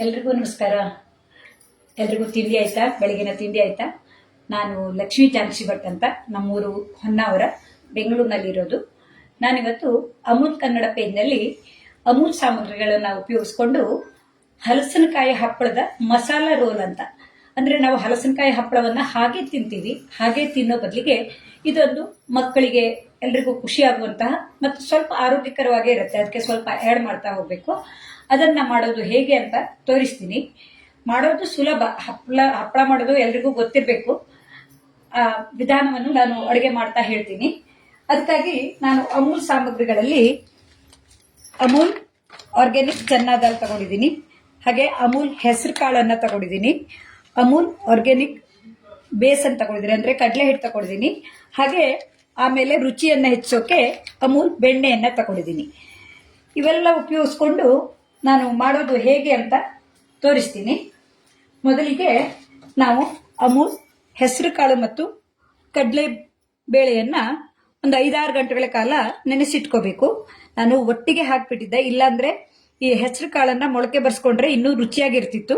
ಎಲ್ರಿಗೂ ನಮಸ್ಕಾರ. ಎಲ್ರಿಗೂ ತಿಂಡಿ ಆಯ್ತಾ? ಬೆಳಗಿನ ತಿಂಡಿ ಆಯ್ತಾ? ನಾನು ಲಕ್ಷ್ಮೀ ಚಾನ್ಸಿ ಭಟ್ ಅಂತ, ನಮ್ಮೂರು ಹೊನ್ನಾವರ, ಬೆಂಗಳೂರಿನಲ್ಲಿರೋದು. ನಾನಿವತ್ತು ಅಮೂಲ್ ಕನ್ನಡ ಪೇಜ್ನಲ್ಲಿ ಅಮೂಲ್ ಸಾಮಗ್ರಿಗಳನ್ನು ಉಪಯೋಗಿಸ್ಕೊಂಡು ಹಲಸಿನಕಾಯಿ ಹಪ್ಪಳದ ಮಸಾಲಾ ರೋಲ್ ಅಂತ, ಅಂದ್ರೆ ನಾವು ಹಲಸಿನಕಾಯಿ ಹಪ್ಪಳವನ್ನ ಹಾಗೆ ತಿಂತೀವಿ, ಹಾಗೆ ತಿನ್ನೋ ಬದಲಿಗೆ ಇದೊಂದು ಮಕ್ಕಳಿಗೆ ಎಲ್ರಿಗೂ ಖುಷಿ ಆಗುವಂತಹ ಮತ್ತು ಸ್ವಲ್ಪ ಆರೋಗ್ಯಕರವಾಗೇ ಇರುತ್ತೆ. ಅದಕ್ಕೆ ಸ್ವಲ್ಪ ಆ್ಯಡ್ ಮಾಡ್ತಾ ಹೋಗ್ಬೇಕು. ಅದನ್ನ ಮಾಡೋದು ಹೇಗೆ ಅಂತ ತೋರಿಸ್ತೀನಿ. ಮಾಡೋದು ಸುಲಭ. ಹಪ್ಪಳ ಮಾಡೋದು ಎಲ್ರಿಗೂ ಗೊತ್ತಿರಬೇಕು. ಆ ವಿಧಾನವನ್ನು ನಾನು ಅಡುಗೆ ಮಾಡ್ತಾ ಹೇಳ್ತೀನಿ. ಅದಕ್ಕಾಗಿ ನಾನು ಅಮೂಲ್ ಸಾಮಗ್ರಿಗಳಲ್ಲಿ ಅಮೂಲ್ ಆರ್ಗ್ಯಾನಿಕ್ ಚನ್ನಾ ದಾಲ್ ತಗೊಂಡಿದ್ದೀನಿ, ಹಾಗೆ ಅಮೂಲ್ ಹೆಸರು ಕಾಳನ್ನ ತಗೊಂಡಿದ್ದೀನಿ, ಅಮೂಲ್ ಆರ್ಗ್ಯಾನಿಕ್ ಬೇಸನ್ ತಗೊಂಡಿದ್ದೀನಿ, ಅಂದ್ರೆ ಕಡಲೆ ಹಿಟ್ಟು ತಗೊಂಡಿದ್ದೀನಿ, ಹಾಗೆ ಆಮೇಲೆ ರುಚಿಯನ್ನ ಹೆಚ್ಚೋಕೆ ಅಮೂಲ್ ಬೆಣ್ಣೆಯನ್ನ ತಗೊಂಡಿದ್ದೀನಿ. ಇವೆಲ್ಲ ಉಪಯೋಗಿಸ್ಕೊಂಡು ನಾನು ಮಾಡೋದು ಹೇಗೆ ಅಂತ ತೋರಿಸ್ತೀನಿ. ಮೊದಲಿಗೆ ನಾವು ಅಮೂಲ್ ಹೆಸರು ಕಾಳು ಮತ್ತು ಕಡಲೆ ಬೇಳೆಯನ್ನ ಒಂದು 5-6 ಗಂಟೆಗಳ ಕಾಲ ನೆನೆಸಿಟ್ಕೋಬೇಕು. ನಾನು ಒಟ್ಟಿಗೆ ಹಾಕ್ಬಿಟ್ಟಿದ್ದೆ, ಇಲ್ಲಾಂದ್ರೆ ಈ ಹೆಸರು ಕಾಳನ್ನ ಮೊಳಕೆ ಬರ್ಸ್ಕೊಂಡ್ರೆ ಇನ್ನೂ ರುಚಿಯಾಗಿರ್ತಿತ್ತು.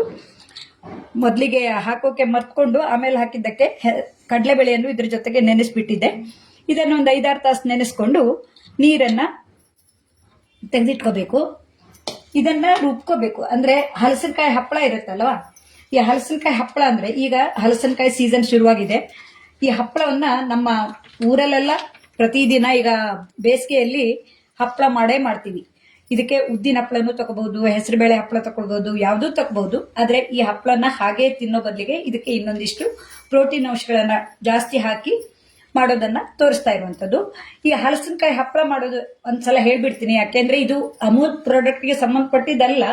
ಮೊದಲಿಗೆ ಹಾಕೋಕೆ ಮರ್ತ್ಕೊಂಡು ಆಮೇಲೆ ಹಾಕಿದ್ದಕ್ಕೆ ಕಡಲೆಬೇಳೆಯನ್ನು ಇದ್ರ ಜೊತೆಗೆ ನೆನೆಸ್ಬಿಟ್ಟಿದ್ದೆ. ಇದನ್ನು ಒಂದು 5-6 ತಾಸು ನೆನೆಸ್ಕೊಂಡು ನೀರನ್ನ ತೆಗೆದಿಟ್ಕೋಬೇಕು. ಇದನ್ನ ರುಬ್ಕೋಬೇಕು. ಅಂದ್ರೆ ಹಲಸಿನಕಾಯಿ ಹಪ್ಪಳ ಇರುತ್ತಲ್ವಾ, ಈ ಹಲಸಿನಕಾಯಿ ಹಪ್ಪಳ ಅಂದ್ರೆ ಈಗ ಹಲಸಿನಕಾಯಿ ಸೀಸನ್ ಶುರುವಾಗಿದೆ. ಈ ಹಪ್ಪಳವನ್ನ ನಮ್ಮ ಊರಲ್ಲೆಲ್ಲ ಪ್ರತಿದಿನ ಈಗ ಬೇಸಿಗೆಯಲ್ಲಿ ಹಪ್ಪಳ ಮಾಡೇ ಮಾಡ್ತೀವಿ. ಇದಕ್ಕೆ ಉದ್ದಿನ ಹಪ್ಪಳನೂ ತಗೋಬಹುದು, ಹೆಸರುಬೇಳೆ ಹಪ್ಪಳ ತಗೊಳ್ಬಹುದು, ಯಾವ್ದು ತಗೋಬಹುದು. ಆದ್ರೆ ಈ ಹಪ್ಪಳನ ಹಾಗೆ ತಿನ್ನೋ ಬದಲಿಗೆ ಇದಕ್ಕೆ ಇನ್ನೊಂದಿಷ್ಟು ಪ್ರೋಟೀನ್ ಅಂಶಗಳನ್ನ ಜಾಸ್ತಿ ಹಾಕಿ ಮಾಡೋದನ್ನ ತೋರಿಸ್ತಾ ಇರುವಂತದ್ದು. ಈ ಹಲಸಿನಕಾಯಿ ಹಪ್ಪಳ ಮಾಡೋದು ಒಂದ್ಸಲ ಹೇಳ್ಬಿಡ್ತೀನಿ, ಯಾಕೆಂದ್ರೆ ಇದು ಅಮೂಲ್ ಪ್ರಾಡಕ್ಟ್ ಗೆ ಸಂಬಂಧಪಟ್ಟಿದ್ದಲ್ಲ.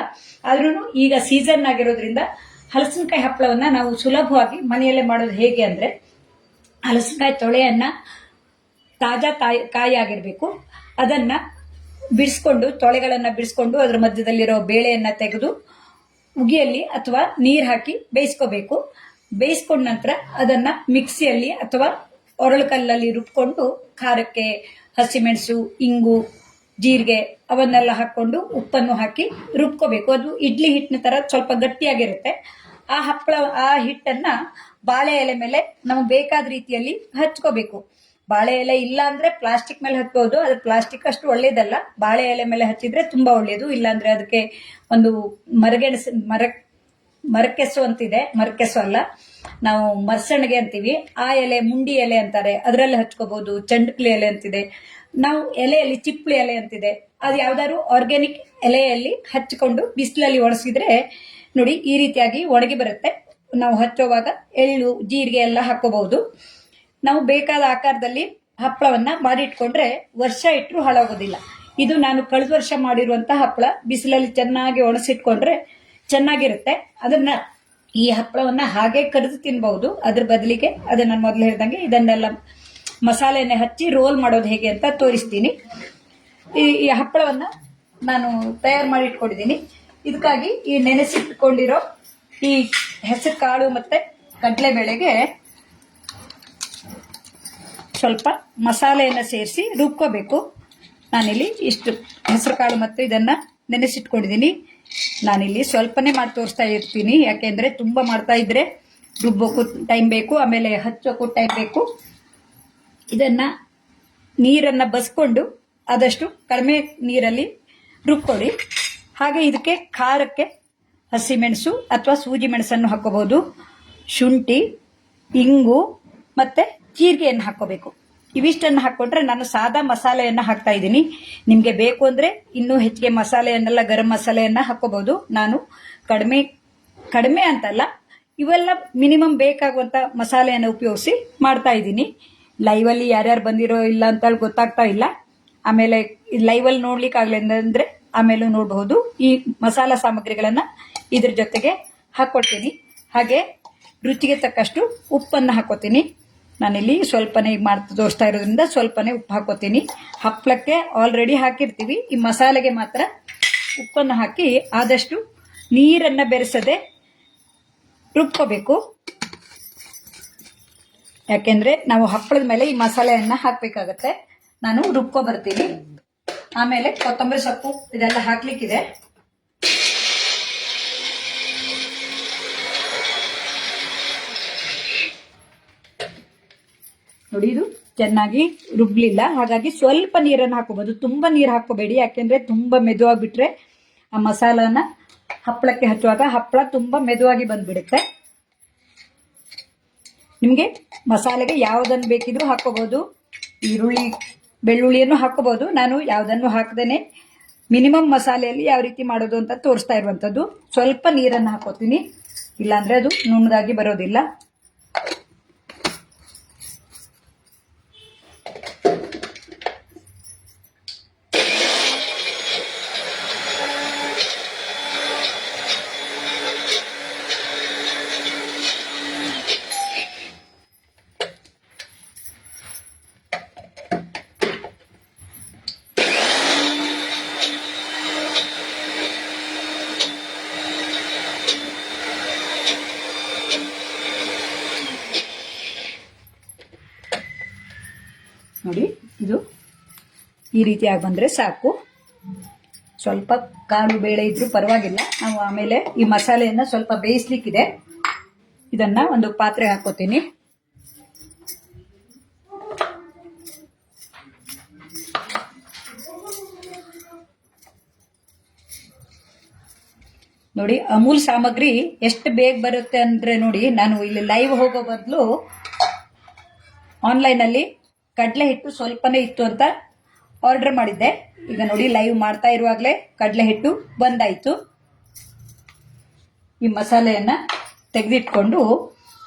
ಆದ್ರೂ ಈಗ ಸೀಸನ್ ಆಗಿರೋದ್ರಿಂದ ಹಲಸಿನಕಾಯಿ ಹಪ್ಪಳವನ್ನ ನಾವು ಸುಲಭವಾಗಿ ಮನೆಯಲ್ಲೇ ಮಾಡೋದು ಹೇಗೆ ಅಂದ್ರೆ, ಹಲಸಿನಕಾಯಿ ತೊಳೆಯನ್ನ ತಾಜಾ ಕಾಯಿ ಆಗಿರ್ಬೇಕು. ಅದನ್ನ ಬಿಡಿಸ್ಕೊಂಡು, ತೊಳೆಗಳನ್ನ ಬಿಡಿಸ್ಕೊಂಡು ಅದರ ಮಧ್ಯದಲ್ಲಿರೋ ಬೇಳೆಯನ್ನ ತೆಗೆದು ಉಗಿಯಲ್ಲಿ ಅಥವಾ ನೀರ್ ಹಾಕಿ ಬೇಯಿಸ್ಕೋಬೇಕು. ಬೇಯಿಸ್ಕೊಂಡ ನಂತರ ಅದನ್ನ ಮಿಕ್ಸಿಯಲ್ಲಿ ಅಥವಾ ಒರಳು ಕಲ್ಲಲ್ಲಿ ರುಬ್ಕೊಂಡು ಖಾರಕ್ಕೆ ಹಸಿಮೆಣಸು, ಇಂಗು, ಜೀರಿಗೆ ಅವನ್ನೆಲ್ಲ ಹಾಕೊಂಡು ಉಪ್ಪನ್ನು ಹಾಕಿ ರುಬ್ಕೋಬೇಕು. ಅದು ಇಡ್ಲಿ ಹಿಟ್ಟಿನ ತರ ಸ್ವಲ್ಪ ಗಟ್ಟಿಯಾಗಿರುತ್ತೆ. ಆ ಹಿಟ್ಟನ್ನ ಬಾಳೆ ಎಲೆ ಮೇಲೆ ನಮಗೆ ಬೇಕಾದ ರೀತಿಯಲ್ಲಿ ಹಚ್ಕೋಬೇಕು. ಬಾಳೆ ಎಲೆ ಇಲ್ಲ ಅಂದ್ರೆ ಪ್ಲಾಸ್ಟಿಕ್ ಮೇಲೆ ಹಚ್ಬಹುದು. ಅದು ಪ್ಲಾಸ್ಟಿಕ್ ಅಷ್ಟು ಒಳ್ಳೇದಲ್ಲ. ಬಾಳೆ ಎಲೆ ಮೇಲೆ ಹಚ್ಚಿದ್ರೆ ತುಂಬಾ ಒಳ್ಳೇದು. ಇಲ್ಲಾಂದ್ರೆ ಅದಕ್ಕೆ ಒಂದು ಮರಕೆಸು ಅಂತಿದೆ, ಮರಕೆಸು ಅಲ್ಲ, ನಾವು ಮರ್ಸಣಿಗೆ ಅಂತೀವಿ, ಆ ಎಲೆ, ಮುಂಡಿ ಎಲೆ ಅಂತಾರೆ, ಅದರಲ್ಲಿ ಹಚ್ಕೋಬಹುದು. ಚಂಡಕ್ಲಿ ಎಲೆ ಅಂತಿದೆ, ನಾವು ಎಲೆಯಲ್ಲಿ ಚಿಪ್ಳಿ ಎಲೆ ಅಂತಿದೆ, ಅದು ಯಾವ್ದಾದ್ರು ಆರ್ಗ್ಯಾನಿಕ್ ಎಲೆಯಲ್ಲಿ ಹಚ್ಕೊಂಡು ಬಿಸಿಲಲ್ಲಿ ಒಣಗಿಸಿದ್ರೆ ನೋಡಿ ಈ ರೀತಿಯಾಗಿ ಒಣಗಿ ಬರುತ್ತೆ. ನಾವು ಹಚ್ಚೋವಾಗ ಎಳ್ಳು, ಜೀರಿಗೆ ಎಲ್ಲ ಹಾಕೋಬಹುದು. ನಾವು ಬೇಕಾದ ಆಕಾರದಲ್ಲಿ ಹಪ್ಪಳವನ್ನ ಮಾಡಿಟ್ಕೊಂಡ್ರೆ ವರ್ಷ ಇಟ್ಟರು ಹಾಳಾಗೋದಿಲ್ಲ. ಇದು ನಾನು ಕಳೆದ ವರ್ಷ ಮಾಡಿರುವಂತಹ ಹಪ್ಪಳ. ಬಿಸಿಲಲ್ಲಿ ಚೆನ್ನಾಗಿ ಒಣಸಿಟ್ಕೊಂಡ್ರೆ ಚೆನ್ನಾಗಿರುತ್ತೆ. ಅದನ್ನ ಈ ಹಪ್ಪಳವನ್ನ ಹಾಗೆ ಕರೆದು ತಿನ್ಬಹುದು. ಅದ್ರ ಬದಲಿಗೆ ಅದನ್ನ ಮೊದಲು ಹೇಳ್ದಂಗೆ ಇದನ್ನೆಲ್ಲ ಮಸಾಲೆಯನ್ನೇ ಹಚ್ಚಿ ರೋಲ್ ಮಾಡೋದು ಹೇಗೆ ಅಂತ ತೋರಿಸ್ತೀನಿ. ಈ ಹಪ್ಪಳವನ್ನ ನಾನು ತಯಾರು ಮಾಡಿ ಇಟ್ಕೊಂಡಿದ್ದೀನಿ. ಇದಕ್ಕಾಗಿ ಈ ನೆನೆಸಿಟ್ಕೊಂಡಿರೋ ಈ ಹೆಸರು ಕಾಳು ಮತ್ತೆ ಕಡಲೆಬೇಳೆಗೆ ಸ್ವಲ್ಪ ಮಸಾಲೆಯನ್ನ ಸೇರಿಸಿ ರುಬ್ಕೋಬೇಕು. ನಾನಿಲ್ಲಿ ಇಷ್ಟು ಹೆಸರು ಕಾಳು ಮತ್ತು ಇದನ್ನ ನೆನೆಸಿಟ್ಕೊಂಡಿದ್ದೀನಿ. ನಾನಿಲ್ಲಿ ಸ್ವಲ್ಪನೇ ಮಾಡಿ ತೋರಿಸ್ತಾ ಇರ್ತೀನಿ, ಯಾಕೆಂದ್ರೆ ತುಂಬಾ ಮಾಡ್ತಾ ಇದ್ರೆ ರುಬ್ಬೋಕು ಟೈಮ್ ಬೇಕು, ಆಮೇಲೆ ಹಚ್ಚೋಕು ಟೈಮ್ ಬೇಕು. ಇದನ್ನ ನೀರನ್ನ ಬಸ್ಕೊಂಡು ಆದಷ್ಟು ಕಡಿಮೆ ನೀರಲ್ಲಿ ರುಬ್ಕೊಳ್ಳಿ. ಹಾಗೆ ಇದಕ್ಕೆ ಖಾರಕ್ಕೆ ಹಸಿಮೆಣಸು ಅಥವಾ ಸೂಜಿ ಮೆಣಸನ್ನು ಹಾಕೋಬಹುದು, ಶುಂಠಿ, ಇಂಗು ಮತ್ತೆ ಜೀರಿಗೆಯನ್ನು ಹಾಕೋಬೇಕು. ಇವಿಷ್ಟನ್ನು ಹಾಕೊಂಡ್ರೆ ನಾನು ಸಾದಾ ಮಸಾಲೆಯನ್ನ ಹಾಕ್ತಾ ಇದ್ದೀನಿ. ನಿಮ್ಗೆ ಬೇಕು ಅಂದ್ರೆ ಇನ್ನೂ ಹೆಚ್ಚಿಗೆ ಮಸಾಲೆಯನ್ನೆಲ್ಲ, ಗರಂ ಮಸಾಲೆಯನ್ನ ಹಾಕೋಬಹುದು. ನಾನು ಕಡಿಮೆ ಅಂತಲ್ಲ, ಇವೆಲ್ಲ ಮಿನಿಮಮ್ ಬೇಕಾಗುವಂತ ಮಸಾಲೆಯನ್ನು ಉಪಯೋಗಿಸಿ ಮಾಡ್ತಾ ಇದ್ದೀನಿ. ಲೈವ್ ಅಲ್ಲಿ ಯಾರ್ಯಾರು ಬಂದಿರೋ ಇಲ್ಲ ಅಂತ ಗೊತ್ತಾಗ್ತಾ ಇಲ್ಲ. ಆಮೇಲೆ ಲೈವ್ ಅಲ್ಲಿ ನೋಡ್ಲಿಕ್ಕೆ ಆಗ್ಲಿಲ್ಲ ಅಂದ್ರೆ ಆಮೇಲೆ ನೋಡಬಹುದು. ಈ ಮಸಾಲಾ ಸಾಮಗ್ರಿಗಳನ್ನ ಇದ್ರ ಜೊತೆಗೆ ಹಾಕೊಳ್ತೀನಿ. ಹಾಗೆ ರುಚಿಗೆ ತಕ್ಕಷ್ಟು ಉಪ್ಪನ್ನು ಹಾಕೋತೀನಿ. ನಾನಿಲ್ಲಿ ಸ್ವಲ್ಪನೇ ತೋರಿಸ್ತಾ ಇರೋದ್ರಿಂದ ಸ್ವಲ್ಪನೇ ಉಪ್ಪು ಹಾಕೋತೀನಿ. ಹಪ್ಪಳಕ್ಕೆ ಆಲ್ರೆಡಿ ಹಾಕಿರ್ತೀವಿ, ಈ ಮಸಾಲೆಗೆ ಮಾತ್ರ ಉಪ್ಪನ್ನು ಹಾಕಿ ಆದಷ್ಟು ನೀರನ್ನ ಬೆರೆಸದೆ ರುಬ್ಕೋಬೇಕು. ಯಾಕೆಂದ್ರೆ ನಾವು ಹಪ್ಪಳದ ಮೇಲೆ ಈ ಮಸಾಲೆಯನ್ನ ಹಾಕ್ಬೇಕಾಗತ್ತೆ. ನಾನು ರುಬ್ಕೊ ಬರ್ತೀನಿ. ಆಮೇಲೆ ಕೊತ್ತಂಬರಿ ಸೊಪ್ಪು ಇದೆಲ್ಲ ಹಾಕ್ಲಿಕ್ಕಿದೆ. ನೋಡಿ ಇದು ಚೆನ್ನಾಗಿ ರುಬ್ಲಿಲ್ಲ, ಹಾಗಾಗಿ ಸ್ವಲ್ಪ ನೀರನ್ನು ಹಾಕೋಬಹುದು. ತುಂಬ ನೀರು ಹಾಕೋಬೇಡಿ, ಯಾಕೆಂದ್ರೆ ತುಂಬ ಮೆದುವಾಗಿಬಿಟ್ರೆ ಆ ಮಸಾಲಾನ ಹಪ್ಪಳಕ್ಕೆ ಹಚ್ಚುವಾಗ ಹಪ್ಪಳ ತುಂಬ ಮೆದುವಾಗಿ ಬಂದ್ಬಿಡುತ್ತೆ. ನಿಮಗೆ ಮಸಾಲೆಗೆ ಯಾವುದನ್ನು ಬೇಕಿದ್ರೂ ಹಾಕೋಬಹುದು. ಈರುಳ್ಳಿ ಬೆಳ್ಳುಳ್ಳಿಯನ್ನು ಹಾಕೋಬಹುದು. ನಾನು ಯಾವುದನ್ನು ಹಾಕದೇನೆ ಮಿನಿಮಮ್ ಮಸಾಲೆಯಲ್ಲಿ ಯಾವ ರೀತಿ ಮಾಡೋದು ಅಂತ ತೋರಿಸ್ತಾ ಇರುವಂಥದ್ದು. ಸ್ವಲ್ಪ ನೀರನ್ನು ಹಾಕೋತೀನಿ, ಇಲ್ಲಾಂದ್ರೆ ಅದು ನುಣ್ಣದಾಗಿ ಬರೋದಿಲ್ಲ. ನೋಡಿ ಇದು ಈ ರೀತಿಯಾಗಿ ಬಂದರೆ ಸಾಕು. ಸ್ವಲ್ಪ ಕಾಳು ಬೇಳೆ ಇದ್ರೂ ಪರವಾಗಿಲ್ಲ. ನಾವು ಆಮೇಲೆ ಈ ಮಸಾಲೆಯನ್ನು ಸ್ವಲ್ಪ ಬೇಯಿಸ್ಲಿಕ್ಕಿದೆ. ಇದನ್ನ ಒಂದು ಪಾತ್ರೆ ಹಾಕೋತೀನಿ. ನೋಡಿ ಅಮೂಲ್ ಸಾಮಗ್ರಿ ಎಷ್ಟು ಬೇಗ ಬರುತ್ತೆ ಅಂದ್ರೆ ನೋಡಿ, ನಾನು ಇಲ್ಲಿ ಲೈವ್ ಹೋಗೋ ಬದಲು ಆನ್ಲೈನಲ್ಲಿ ಕಡಲೆ ಹಿಟ್ಟು ಸ್ವಲ್ಪನೇ ಇತ್ತು ಅಂತ ಆರ್ಡರ್ ಮಾಡಿದ್ದೆ. ಈಗ ನೋಡಿ ಲೈವ್ ಮಾಡ್ತಾ ಇರುವಾಗಲೇ ಕಡಲೆ ಹಿಟ್ಟು ಬಂದಾಯಿತು. ಈ ಮಸಾಲೆಯನ್ನ ತೆಗೆದಿಟ್ಕೊಂಡು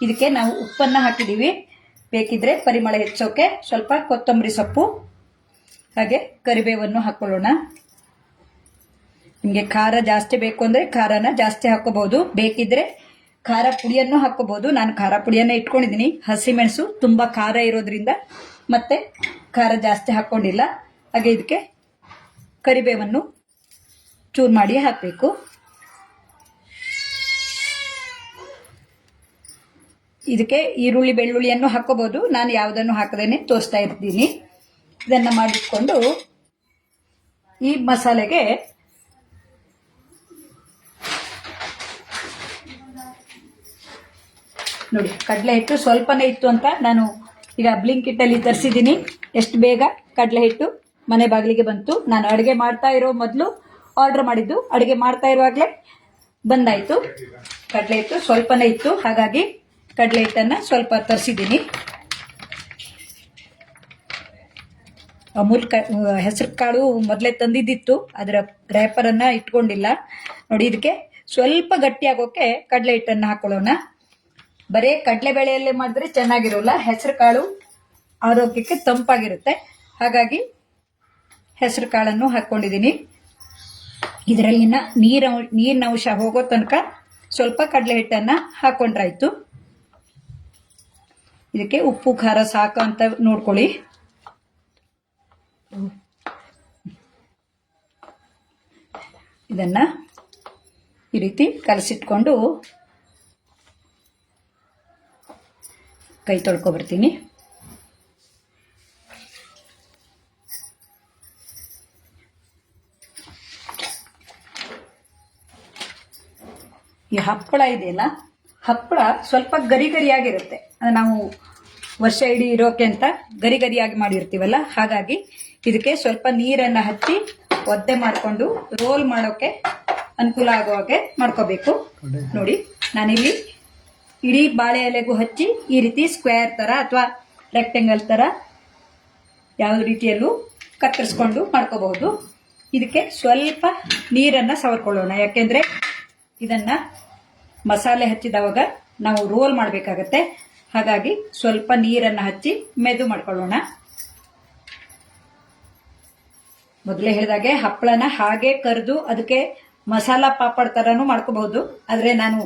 ಇದಕ್ಕೆ ನಾವು ಉಪ್ಪನ್ನು ಹಾಕಿದ್ದೀವಿ. ಬೇಕಿದ್ರೆ ಪರಿಮಳ ಹೆಚ್ಚೋಕೆ ಸ್ವಲ್ಪ ಕೊತ್ತಂಬರಿ ಸೊಪ್ಪು ಹಾಗೆ ಕರಿಬೇವನ್ನು ಹಾಕೊಳ್ಳೋಣ. ನಿಮಗೆ ಖಾರ ಜಾಸ್ತಿ ಬೇಕು ಅಂದರೆ ಖಾರನ ಜಾಸ್ತಿ ಹಾಕೋಬಹುದು, ಬೇಕಿದ್ರೆ ಖಾರ ಪುಡಿಯನ್ನು ಹಾಕೋಬಹುದು. ನಾನು ಖಾರ ಪುಡಿಯನ್ನೇ ಇಟ್ಕೊಂಡಿದ್ದೀನಿ. ಹಸಿಮೆಣಸು ತುಂಬ ಖಾರ ಇರೋದ್ರಿಂದ ಮತ್ತೆ ಖಾರ ಜಾಸ್ತಿ ಹಾಕ್ಕೊಂಡಿಲ್ಲ. ಹಾಗೆ ಇದಕ್ಕೆ ಕರಿಬೇವನ್ನು ಚೂರು ಮಾಡಿ ಹಾಕಬೇಕು. ಇದಕ್ಕೆ ಈರುಳ್ಳಿ ಬೆಳ್ಳುಳ್ಳಿಯನ್ನು ಹಾಕೋಬಹುದು. ನಾನು ಯಾವುದನ್ನು ಹಾಕದೇನೆ ತೋರಿಸ್ತಾ ಇರ್ತೀನಿ. ಇದನ್ನು ಮಾಡಿಟ್ಕೊಂಡು ಈ ಮಸಾಲೆಗೆ ನೋಡಿ ಕಡಲೆ ಹಿಟ್ಟು ಸ್ವಲ್ಪನೇ ಇತ್ತು ಅಂತ ನಾನು ಈಗ ಬ್ಲಿಂಕಿಟ್ ಅಲ್ಲಿ ತರಿಸಿದ್ದೀನಿ. ಎಷ್ಟು ಬೇಗ ಕಡಲೆ ಹಿಟ್ಟು ಮನೆ ಬಾಗಿಲಿಗೆ ಬಂತು. ನಾನು ಅಡುಗೆ ಮಾಡ್ತಾ ಇರೋ ಮೊದಲು ಆರ್ಡರ್ ಮಾಡಿದ್ದು, ಅಡುಗೆ ಮಾಡ್ತಾ ಇರುವಾಗಲೇ ಬಂದಾಯಿತು. ಕಡಲೆ ಹಿಟ್ಟು ಸ್ವಲ್ಪನೇ ಇತ್ತು, ಹಾಗಾಗಿ ಕಡಲೆ ಹಿಟ್ಟನ್ನು ಸ್ವಲ್ಪ ತರಿಸಿದ್ದೀನಿ. ಅಮೂಲ್ ಹೆಸರು ಕಾಳು ಮೊದಲೇ ತಂದಿದ್ದಿತ್ತು, ಅದರ ರ್ಯಾಪರನ್ನು ಇಟ್ಕೊಂಡಿಲ್ಲ. ನೋಡಿ ಇದಕ್ಕೆ ಸ್ವಲ್ಪ ಗಟ್ಟಿಯಾಗೋಕೆ ಕಡಲೆ ಹಿಟ್ಟನ್ನು ಹಾಕೊಳ್ಳೋಣ. ಬರೀ ಕಡಲೆಬೇಳೆಯಲ್ಲೇ ಮಾಡಿದ್ರೆ ಚೆನ್ನಾಗಿರೋಲ್ಲ, ಹೆಸರು ಕಾಳು ಆರೋಗ್ಯಕ್ಕೆ ತಂಪಾಗಿರುತ್ತೆ. ಹಾಗಾಗಿ ಹೆಸರು ಕಾಳನ್ನು ಹಾಕ್ಕೊಂಡಿದ್ದೀನಿ. ಇದರಲ್ಲಿನ ನೀರಿನ ಅಂಶ ಹೋಗೋ ತನಕ ಸ್ವಲ್ಪ ಕಡಲೆ ಹಿಟ್ಟನ್ನು ಹಾಕೊಂಡ್ರಾಯ್ತು. ಇದಕ್ಕೆ ಉಪ್ಪು ಖಾರ ಸಾಕು ಅಂತ ನೋಡ್ಕೊಳ್ಳಿ. ಇದನ್ನ ಈ ರೀತಿ ಕಲಸಿಟ್ಕೊಂಡು ಕೈ ತೊಳ್ಕೊಬರ್ತೀನಿ. ಈ ಹಪ್ಪಳ ಇದೆಯಲ್ಲ, ಹಪ್ಪಳ ಸ್ವಲ್ಪ ಗರಿ ಗರಿಯಾಗಿರುತ್ತೆ. ನಾವು ವರ್ಷ ಇಡೀ ಇರೋಕೆ ಅಂತ ಗರಿ ಗರಿಯಾಗಿ ಮಾಡಿರ್ತೀವಲ್ಲ, ಹಾಗಾಗಿ ಇದಕ್ಕೆ ಸ್ವಲ್ಪ ನೀರನ್ನು ಹಚ್ಚಿ ಒದ್ದೆ ಮಾಡಿಕೊಂಡು ರೋಲ್ ಮಾಡೋಕೆ ಅನುಕೂಲ ಆಗೋ ಹಾಗೆ ಮಾಡ್ಕೋಬೇಕು. ನೋಡಿ ನಾನಿಲ್ಲಿ ಇಡೀ ಬಾಳೆ ಎಲೆಗೂ ಹಚ್ಚಿ ಈ ರೀತಿ ಸ್ಕ್ವೇರ್ ತರ ಅಥವಾ ರೆಕ್ಟೆಂಗಲ್ ತರ ಯಾವ ರೀತಿಯಲ್ಲೂ ಕತ್ತರಿಸ್ಕೊಂಡು ಮಾಡ್ಕೋಬಹುದು. ಇದಕ್ಕೆ ಸ್ವಲ್ಪ ನೀರನ್ನು ಸವರ್ಕೊಳ್ಳೋಣ, ಯಾಕೆಂದ್ರೆ ಇದನ್ನ ಮಸಾಲೆ ಹಚ್ಚಿದವಾಗ ನಾವು ರೋಲ್ ಮಾಡಬೇಕಾಗತ್ತೆ. ಹಾಗಾಗಿ ಸ್ವಲ್ಪ ನೀರನ್ನು ಹಚ್ಚಿ ಮೆದು ಮಾಡ್ಕೊಳ್ಳೋಣ. ಮೊದಲೇ ಹೇಳಿದಾಗೆ ಹಪ್ಪಳನ ಹಾಗೆ ಕರೆದು ಅದಕ್ಕೆ ಮಸಾಲಾ ಪಾಪಡ್ ತರನು ಮಾಡ್ಕೋಬಹುದು. ಆದ್ರೆ ನಾನು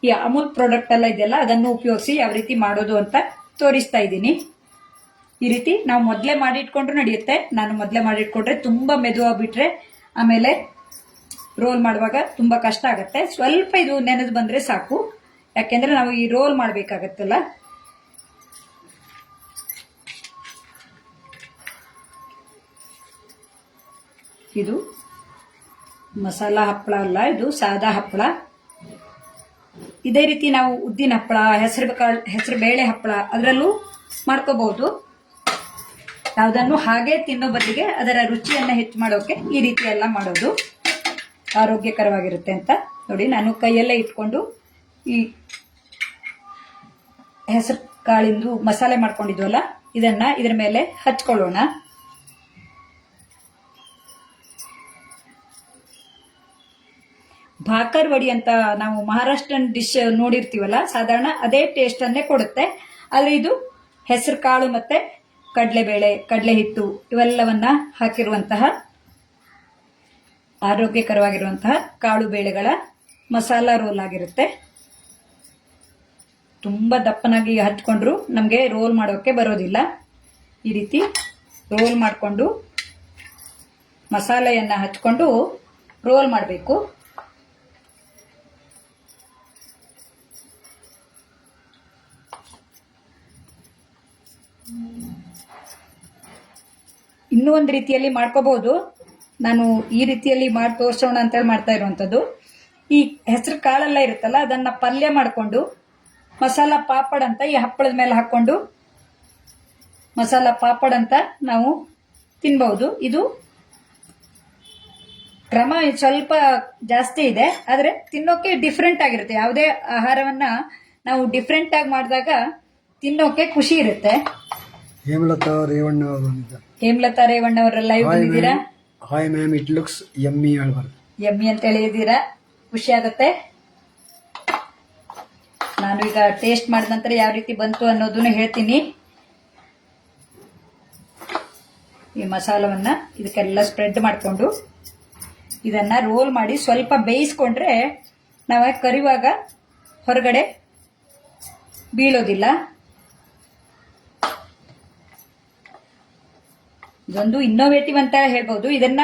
ಈ ಅಮೂಲ್ ಪ್ರಾಡಕ್ಟ್ ಎಲ್ಲ ಇದೆಯಲ್ಲ, ಅದನ್ನು ಉಪಯೋಗಿಸಿ ಯಾವ ರೀತಿ ಮಾಡೋದು ಅಂತ ತೋರಿಸ್ತಾ ಇದ್ದೀನಿ. ಈ ರೀತಿ ನಾವು ಮೊದಲೇ ಮಾಡಿಟ್ಕೊಂಡ್ರು ನಡೆಯುತ್ತೆ. ನಾನು ಮೊದಲೇ ಮಾಡಿಟ್ಕೊಂಡ್ರೆ ತುಂಬಾ ಮೆದುವಾಗಿಬಿಟ್ರೆ ಆಮೇಲೆ ರೋಲ್ ಮಾಡುವಾಗ ತುಂಬಾ ಕಷ್ಟ ಆಗತ್ತೆ. ಸ್ವಲ್ಪ ಇದು ನೆನೆದು ಬಂದ್ರೆ ಸಾಕು, ಯಾಕೆಂದ್ರೆ ನಾವು ಈ ರೋಲ್ ಮಾಡ್ಬೇಕಾಗತ್ತಲ್ಲ. ಇದು ಮಸಾಲಾ ಹಪ್ಪಳ ಅಲ್ಲ, ಇದು ಸಾದಾ ಹಪ್ಪಳ. ಇದೇ ರೀತಿ ನಾವು ಉದ್ದಿನ ಹಪ್ಪಳ, ಹೆಸರು ಬೇಳೆ ಹಪ್ಪಳ, ಅದರಲ್ಲೂ ಮಾಡ್ಕೋಬಹುದು. ಯಾವುದನ್ನು ಹಾಗೆ ತಿನ್ನೋ ಬದಲಿಗೆ ಅದರ ರುಚಿಯನ್ನ ಹೆಚ್ಚು ಮಾಡೋಕೆ ಈ ರೀತಿ ಎಲ್ಲ ಮಾಡೋದು ಆರೋಗ್ಯಕರವಾಗಿರುತ್ತೆ ಅಂತ. ನೋಡಿ, ನಾನು ಕೈಯಲ್ಲೇ ಇಟ್ಕೊಂಡು ಈ ಹೆಸರು ಕಾಳಿಂದು ಮಸಾಲೆ ಮಾಡ್ಕೊಂಡಿದ್ವಲ್ಲ ಇದನ್ನ ಇದರ ಮೇಲೆ ಹಚ್ಕೊಳ್ಳೋಣ. ಭಾಕರ್ ವಡಿ ಅಂತ ನಾವು ಮಹಾರಾಷ್ಟ್ರನ್ ಡಿಶ್ ನೋಡಿರ್ತೀವಲ್ಲ, ಸಾಧಾರಣ ಅದೇ ಟೇಸ್ಟ್ ಅನ್ನೇ ಕೊಡುತ್ತೆ. ಆದ್ರೆ ಇದು ಹೆಸರು ಕಾಳು ಮತ್ತೆ ಕಡಲೆಬೇಳೆ, ಕಡಲೆ ಹಿಟ್ಟು ಇವೆಲ್ಲವನ್ನ ಹಾಕಿರುವಂತಹ ಆರೋಗ್ಯಕರವಾಗಿರುವಂತಹ ಕಾಳು ಬೇಳೆಗಳ ಮಸಾಲಾ ರೋಲ್ ಆಗಿರುತ್ತೆ. ತುಂಬಾ ದಪ್ಪನಾಗಿ ಹಚ್ಕೊಂಡ್ರು ನಮಗೆ ರೋಲ್ ಮಾಡೋಕೆ ಬರೋದಿಲ್ಲ. ಈ ರೀತಿ ರೋಲ್ ಮಾಡಿಕೊಂಡು ಮಸಾಲೆಯನ್ನ ಹಚ್ಕೊಂಡು ರೋಲ್ ಮಾಡಬೇಕು. ಇನ್ನೂ ಒಂದು ರೀತಿಯಲ್ಲಿ ಮಾಡ್ಕೋಬಹುದು. ನಾನು ಈ ರೀತಿಯಲ್ಲಿ ಮಾಡಿ ತೋರಿಸೋಣ ಅಂತೇಳಿ ಮಾಡ್ತಾ ಇರುವಂಥದ್ದು. ಈ ಹೆಸರು ಕಾಳೆಲ್ಲ ಇರುತ್ತಲ್ಲ ಅದನ್ನ ಪಲ್ಯ ಮಾಡಿಕೊಂಡು ಮಸಾಲ ಪಾಪಡ್ ಅಂತ ಈ ಹಪ್ಪಳದ ಮೇಲೆ ಹಾಕೊಂಡು ಮಸಾಲ ಪಾಪಡ್ ಅಂತ ನಾವು ತಿನ್ಬಹುದು. ಇದು ಕ್ರಮ ಸ್ವಲ್ಪ ಜಾಸ್ತಿ ಇದೆ, ಆದ್ರೆ ತಿನ್ನೋಕೆ ಡಿಫ್ರೆಂಟ್ ಆಗಿರುತ್ತೆ. ಯಾವುದೇ ಆಹಾರವನ್ನ ನಾವು ಡಿಫ್ರೆಂಟ್ ಆಗಿ ಮಾಡಿದಾಗ ತಿನ್ನೋಕೆ ಖುಷಿ ಇರುತ್ತೆ. ಹೇಮಲತಾ ರೇವಣ್ಣ ಅವರ ಲೈವ್ ಬಂದಿದ್ದೀರಾ? Hi ma'am, it looks yummy ಹೇಳ್ಬಾರ್ದು, ಯಮ್ಮಿ ಅಂತ ಹೇಳಿದ್ದೀರಾ, ಖುಷಿ ಆಗುತ್ತೆ. ನಾನು ಈಗ ಟೇಸ್ಟ್ ಮಾಡಿದ ನಂತರ ಯಾವ ರೀತಿ ಬಂತು ಅನ್ನೋದನ್ನ ಹೇಳ್ತೀನಿ. ಈ ಮಸಾಲವನ್ನ ಇದಕ್ಕೆಲ್ಲ ಸ್ಪ್ರೆಡ್ ಮಾಡಿಕೊಂಡು ಇದನ್ನ ರೋಲ್ ಮಾಡಿ ಸ್ವಲ್ಪ ಬೇಯಿಸ್ಕೊಂಡ್ರೆ ನಾವು ಕರಿವಾಗ ಹೊರಗಡೆ ಬೀಳೋದಿಲ್ಲ. ಇದೊಂದು ಇನ್ನೋವೇಟಿವ್ ಅಂತ ಹೇಳ್ಬಹುದು. ಇದನ್ನ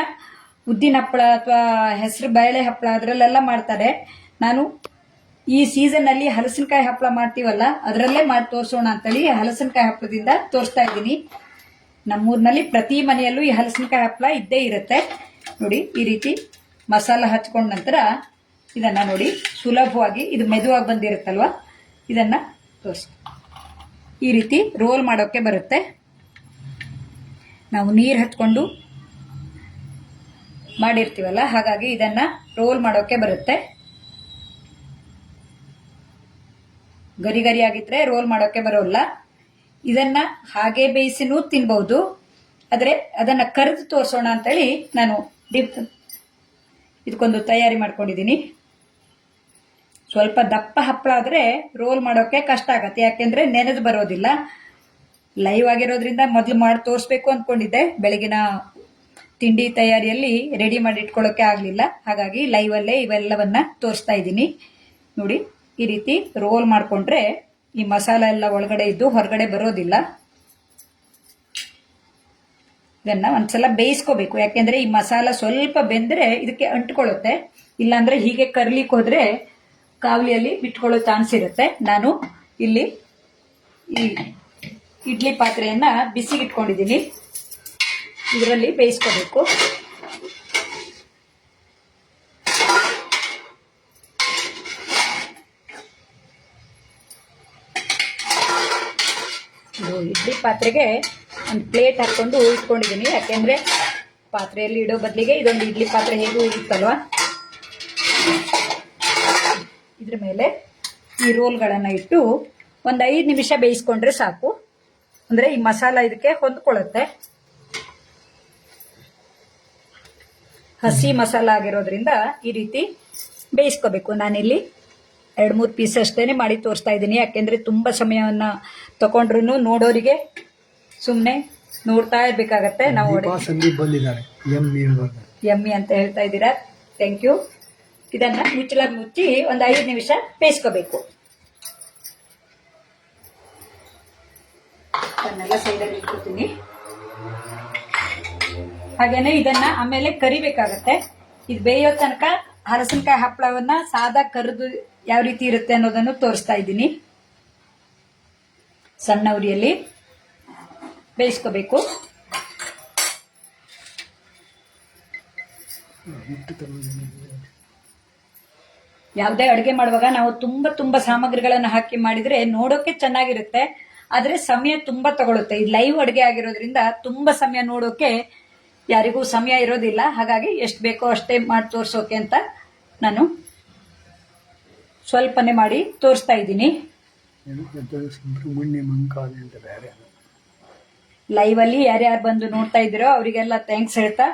ಉದ್ದಿನ ಹಪ್ಪಳ ಅಥವಾ ಹೆಸರು ಬೇಳೆ ಹಪ್ಪಳ ಅದರಲ್ಲೆಲ್ಲ ಮಾಡ್ತಾರೆ. ನಾನು ಈ ಸೀಸನ್ ಅಲ್ಲಿ ಹಲಸಿನಕಾಯಿ ಹಪ್ಪಳ ಮಾಡ್ತೀವಲ್ಲ ಅದರಲ್ಲೇ ಮಾಡಿ ತೋರಿಸೋಣ ಅಂತೇಳಿ ಹಲಸಿನಕಾಯಿ ಹಪ್ಪಳದಿಂದ ತೋರಿಸ್ತಾ ಇದ್ದೀನಿ. ನಮ್ಮೂರಿನಲ್ಲಿ ಪ್ರತಿ ಮನೆಯಲ್ಲೂ ಈ ಹಲಸಿನಕಾಯಿ ಹಪ್ಪಳ ಇದ್ದೇ ಇರುತ್ತೆ. ನೋಡಿ, ಈ ರೀತಿ ಮಸಾಲ ಹಚ್ಕೊಂಡ ನಂತರ ಇದನ್ನ ನೋಡಿ ಸುಲಭವಾಗಿ ಇದು ಮೆದುವಾಗಿ ಬಂದಿರುತ್ತಲ್ವಾ, ಇದನ್ನ ತೋರಿಸ್ ಈ ರೀತಿ ರೋಲ್ ಮಾಡೋಕೆ ಬರುತ್ತೆ. ನಾವು ನೀರು ಹಚ್ಕೊಂಡು ಮಾಡಿರ್ತೀವಲ್ಲ, ಹಾಗಾಗಿ ಇದನ್ನ ರೋಲ್ ಮಾಡೋಕೆ ಬರುತ್ತೆ. ಗರಿ ಗರಿ ಆಗಿದ್ರೆ ರೋಲ್ ಮಾಡೋಕೆ ಬರೋಲ್ಲ. ಇದನ್ನ ಹಾಗೆ ಬೇಯಿಸಿನೂ ತಿನ್ಬಹುದು, ಆದ್ರೆ ಅದನ್ನ ಕರೆದು ತೋರಿಸೋಣ ಅಂತೇಳಿ ನಾನು ಇದಕ್ಕೊಂದು ತಯಾರಿ ಮಾಡ್ಕೊಂಡಿದ್ದೀನಿ. ಸ್ವಲ್ಪ ದಪ್ಪ ಹಪ್ಪಳ ಆದ್ರೆ ರೋಲ್ ಮಾಡೋಕೆ ಕಷ್ಟ ಆಗತ್ತೆ, ಯಾಕೆಂದ್ರೆ ನೆನೆದು ಬರೋದಿಲ್ಲ. ಲೈವ್ ಆಗಿರೋದ್ರಿಂದ ಮೊದಲು ಮಾಡಿ ತೋರಿಸ್ಬೇಕು ಅಂದ್ಕೊಂಡಿದ್ದೆ, ಬೆಳಗಿನ ತಿಂಡಿ ತಯಾರಿಯಲ್ಲಿ ರೆಡಿ ಮಾಡಿ ಇಟ್ಕೊಳ್ಳೋಕೆ ಆಗ್ಲಿಲ್ಲ. ಹಾಗಾಗಿ ಲೈವ್ ಅಲ್ಲೇ ಇವೆಲ್ಲವನ್ನ ತೋರಿಸ್ತಾ ಇದ್ದೀನಿ. ನೋಡಿ, ಈ ರೀತಿ ರೋಲ್ ಮಾಡ್ಕೊಂಡ್ರೆ ಈ ಮಸಾಲ ಎಲ್ಲ ಒಳಗಡೆ ಇದ್ದು ಹೊರಗಡೆ ಬರೋದಿಲ್ಲ. ಇದನ್ನ ಒಂದ್ಸಲ ಬೇಯಿಸ್ಕೋಬೇಕು, ಯಾಕೆಂದ್ರೆ ಈ ಮಸಾಲ ಸ್ವಲ್ಪ ಬೆಂದ್ರೆ ಇದಕ್ಕೆ ಅಂಟ್ಕೊಳ್ಳುತ್ತೆ. ಇಲ್ಲಾಂದ್ರೆ ಹೀಗೆ ಕರ್ಲಿಕ್ಕೆ ಹೋದ್ರೆ ಕಾವಲಿಯಲ್ಲಿ ಬಿಟ್ಕೊಳ್ಳೋ ಚಾನ್ಸ್ ಇರುತ್ತೆ. ನಾನು ಇಲ್ಲಿ ಈ ಇಡ್ಲಿ ಪಾತ್ರೆಯನ್ನ ಬಿಸಿಗಿಟ್ಕೊಂಡಿದ್ದೀನಿ, ಇದರಲ್ಲಿ ಬೇಯಿಸ್ಕೋಬೇಕು. ಇದು ಇಡ್ಲಿ ಪಾತ್ರೆಗೆ ಒಂದು ಪ್ಲೇಟ್ ಹಾಕೊಂಡು ಇಟ್ಕೊಂಡಿದ್ದೀನಿ, ಯಾಕೆಂದ್ರೆ ಪಾತ್ರೆಯಲ್ಲಿ ಇಡೋ ಬದಲಿಗೆ ಇದೊಂದು ಇಡ್ಲಿ ಪಾತ್ರೆ ಹೇಗೂ ಇರುತ್ತಲ್ವಾ, ಇದ್ರ ಮೇಲೆ ಈ ರೋಲ್ಗಳನ್ನ ಇಟ್ಟು ಒಂದು 5 ನಿಮಿಷ ಬೇಯಿಸ್ಕೊಂಡ್ರೆ ಸಾಕು. ಅಂದ್ರೆ ಈ ಮಸಾಲ ಇದಕ್ಕೆ ಹೊಂದ್ಕೊಳ್ಳುತ್ತೆ. ಹಸಿ ಮಸಾಲ ಆಗಿರೋದ್ರಿಂದ ಈ ರೀತಿ ಬೇಯಿಸ್ಕೋಬೇಕು. ನಾನಿಲ್ಲಿ 2-3 ಪೀಸ್ ಅಷ್ಟೇನೆ ಮಾಡಿ ತೋರಿಸ್ತಾ ಇದ್ದೀನಿ, ಯಾಕೆಂದ್ರೆ ತುಂಬಾ ಸಮಯವನ್ನ ತಗೊಂಡ್ರು ನೋಡೋರಿಗೆ ಸುಮ್ಮನೆ ನೋಡ್ತಾ ಇರ್ಬೇಕಾಗತ್ತೆ. ನಾವು ಯಮ್ಮಿ ಅಂತ ಹೇಳ್ತಾ ಇದ್ದೀರಾ, ಥ್ಯಾಂಕ್ ಯು. ಇದನ್ನ ಮುಚ್ಚಿ ಒಂದು 5 ನಿಮಿಷ ಬೇಯಿಸ್ಕೋಬೇಕು. ಅದನ್ನೆಲ್ಲ ಸೈಡಲ್ಲಿ ಇಟ್ಕೊತೀನಿ. ಹಾಗೇನೆ ಇದನ್ನ ಆಮೇಲೆ ಕರಿಬೇಕಾಗತ್ತೆ. ಇದು ಬೇಯೋ ತನಕ ಹಲಸಿನಕಾಯಿ ಹಪ್ಪಳವನ್ನ ಸಾದಾ ಕರಿದು ಯಾವ ರೀತಿ ಇರುತ್ತೆ ಅನ್ನೋದನ್ನು ತೋರಿಸ್ತಾ ಇದ್ದೀನಿ. ಸಣ್ಣ ಉರಿಯಲ್ಲಿ ಬೇಯಿಸ್ಕೋಬೇಕು. ಯಾವುದೇ ಅಡುಗೆ ಮಾಡುವಾಗ ನಾವು ತುಂಬಾ ಸಾಮಗ್ರಿಗಳನ್ನು ಹಾಕಿ ಮಾಡಿದ್ರೆ ನೋಡೋಕೆ ಚೆನ್ನಾಗಿರುತ್ತೆ, ಆದ್ರೆ ಸಮಯ ತುಂಬಾ ತಗೊಳುತ್ತೆ. ಈ ಲೈವ್ ಅಡುಗೆ ಆಗಿರೋದ್ರಿಂದ ತುಂಬಾ ಸಮಯ ನೋಡೋಕೆ ಯಾರಿಗೂ ಸಮಯ ಇರೋದಿಲ್ಲ. ಹಾಗಾಗಿ ಎಷ್ಟು ಬೇಕೋ ಅಷ್ಟೇ ಮಾಡಿ ತೋರ್ಸೋಕೆ ಅಂತ ನಾನು ಸ್ವಲ್ಪನೇ ಮಾಡಿ ತೋರಿಸ್ತಾ ಇದ್ದೀನಿ. ಸುಬ್ರಹ್ಮಣ್ಯ ಮಂಕಾದೆ ಅಂತ ಬೇರೆ ಲೈವ್ ಅಲ್ಲಿ ಯಾರ್ಯಾರು ಬಂದು ನೋಡ್ತಾ ಇದ್ದೀರೋ ಅವರಿಗೆಲ್ಲ ಥ್ಯಾಂಕ್ಸ್ ಹೇಳ್ತಾ,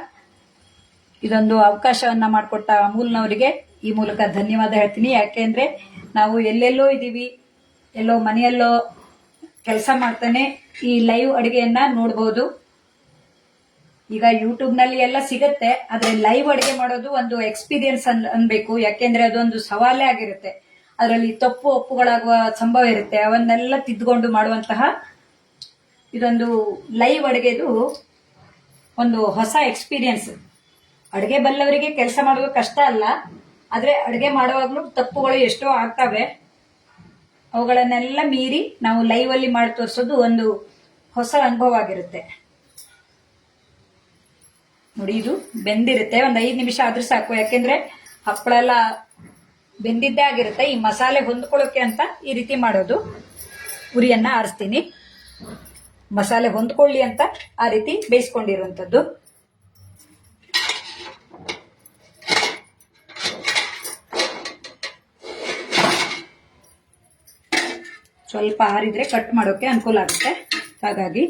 ಇದೊಂದು ಅವಕಾಶವನ್ನ ಮಾಡಿಕೊಟ್ಟ ಅಮೂಲ್ನವರಿಗೆ ಈ ಮೂಲಕ ಧನ್ಯವಾದ ಹೇಳ್ತೀನಿ. ಯಾಕೆಂದ್ರೆ ನಾವು ಎಲ್ಲೆಲ್ಲೋ ಇದೀವಿ, ಎಲ್ಲೋ ಮನೆಯಲ್ಲೋ ಕೆಲಸ ಮಾಡ್ತಾನೆ ಈ ಲೈವ್ ಅಡುಗೆಯನ್ನ ನೋಡ್ಬೋದು. ಈಗ ಯೂಟ್ಯೂಬ್ ನಲ್ಲಿ ಎಲ್ಲ ಸಿಗತ್ತೆ, ಆದ್ರೆ ಲೈವ್ ಅಡುಗೆ ಮಾಡೋದು ಒಂದು ಎಕ್ಸ್ಪೀರಿಯನ್ಸ್ ಅನ್ಬೇಕು. ಯಾಕೆಂದ್ರೆ ಅದೊಂದು ಸವಾಲೇ ಆಗಿರುತ್ತೆ. ಅದರಲ್ಲಿ ತಪ್ಪು ಒಪ್ಪುಗಳಾಗುವ ಸಂಭವ ಇರುತ್ತೆ. ಅವನ್ನೆಲ್ಲ ತಿದ್ದುಕೊಂಡು ಮಾಡುವಂತಹ ಇದೊಂದು ಲೈವ್ ಅಡುಗೆದು ಒಂದು ಹೊಸ ಎಕ್ಸ್ಪೀರಿಯನ್ಸ್. ಅಡುಗೆ ಬಲ್ಲವರಿಗೆ ಕೆಲಸ ಮಾಡೋದು ಕಷ್ಟ ಅಲ್ಲ, ಆದ್ರೆ ಅಡುಗೆ ಮಾಡುವಾಗ್ಲೂ ತಪ್ಪುಗಳು ಎಷ್ಟೋ ಆಗ್ತವೆ. ಅವುಗಳನ್ನೆಲ್ಲ ಮೀರಿ ನಾವು ಲೈವ್ ಅಲ್ಲಿ ಮಾಡಿ ತೋರಿಸೋದು ಒಂದು ಹೊಸ ಅನುಭವ ಆಗಿರುತ್ತೆ. ನೋಡಿ, ಇದು ಬೆಂದಿರುತ್ತೆ. ಒಂದು 5 ನಿಮಿಷ ಆದ್ರೂ ಸಾಕು. ಯಾಕೆಂದ್ರೆ ಹಪ್ಪಳ ಎಲ್ಲ ಬೆಂದಿದ್ದೇ ಆಗಿರುತ್ತೆ. ಈ ಮಸಾಲೆ ಹೊಂದ್ಕೊಳ್ಳೋಕೆ ಅಂತ ಈ ರೀತಿ ಮಾಡೋದು. ಉರಿಯನ್ನ ಆರಿಸ್ತೀನಿ, ಮಸಾಲೆ ಹೊಂದ್ಕೊಳ್ಳಿ ಅಂತ ಆ ರೀತಿ ಬೇಯಿಸ್ಕೊಂಡಿರುವಂತದ್ದು. ಸ್ವಲ್ಪ ಆರಿದ್ರೆ ಕಟ್ ಮಾಡೋಕೆ ಅನುಕೂಲ ಆಗುತ್ತೆ. ಹಾಗಾಗಿ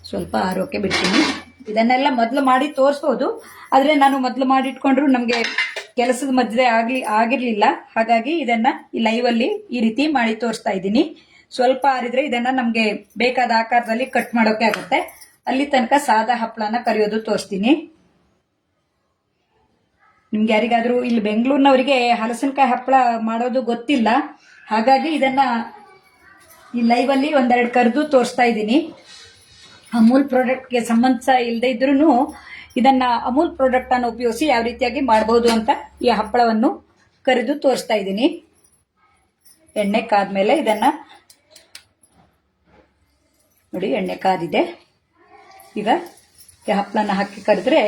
ಸ್ವಲ್ಪ ಆರೋಕೆ ಬಿಡ್ತೀನಿ. ಇದನ್ನೆಲ್ಲ ಮೊದಲು ಮಾಡಿ ತೋರಿಸ್ಬೋದು, ಆದ್ರೆ ನಾನು ಮೊದಲು ಮಾಡಿ ಇಟ್ಕೊಂಡ್ರು ನಮ್ಗೆ ಕೆಲಸದ ಮಧ್ಯೆ ಆಗಿರ್ಲಿಲ್ಲ. ಹಾಗಾಗಿ ಇದನ್ನ ಈ ಲೈವ್ ಅಲ್ಲಿ ಈ ರೀತಿ ಮಾಡಿ ತೋರಿಸ್ತಾ ಇದ್ದೀನಿ. ಸ್ವಲ್ಪ ಆರಿದ್ರೆ ಇದನ್ನ ನಮ್ಗೆ ಬೇಕಾದ ಆಕಾರದಲ್ಲಿ ಕಟ್ ಮಾಡೋಕೆ ಆಗುತ್ತೆ. ಅಲ್ಲಿ ತನಕ ಸಾದಾ ಹಪ್ಪಳನ ಕರಿಯೋದು ತೋರಿಸ್ತೀನಿ. ನಿಮ್ಗೆ ಯಾರಿಗಾದ್ರೂ ಇಲ್ಲಿ ಬೆಂಗಳೂರಿನವರಿಗೆ ಹಲಸಿನಕಾಯಿ ಹಪ್ಪಳ ಮಾಡೋದು ಗೊತ್ತಿಲ್ಲ. ಹಾಗಾಗಿ ಇದನ್ನ ಈ ಲೈವ್ ಅಲ್ಲಿ ಒಂದೆರಡು ಕರೆದು ತೋರಿಸ್ತಾ ಇದ್ದೀನಿ. ಅಮೂಲ್ ಪ್ರಾಡಕ್ಟ್ಗೆ ಸಂಬಂಧ ಇಲ್ಲದೆ ಇದ್ರೂ ಇದನ್ನ ಅಮೂಲ್ ಪ್ರಾಡಕ್ಟ್ ಅನ್ನು ಉಪಯೋಗಿಸಿ ಯಾವ ರೀತಿಯಾಗಿ ಮಾಡಬಹುದು ಅಂತ ಈ ಹಪ್ಪಳವನ್ನು ಕರೆದು ತೋರಿಸ್ತಾ ಇದ್ದೀನಿ. ಎಣ್ಣೆ ಕಾದ್ಮೇಲೆ ಇದನ್ನ ನೋಡಿ, ಎಣ್ಣೆ ಕಾದಿದೆ. ಈಗ ಈ ಹಪ್ಪಳನ ಹಾಕಿ ಕರೆದ್ರೆ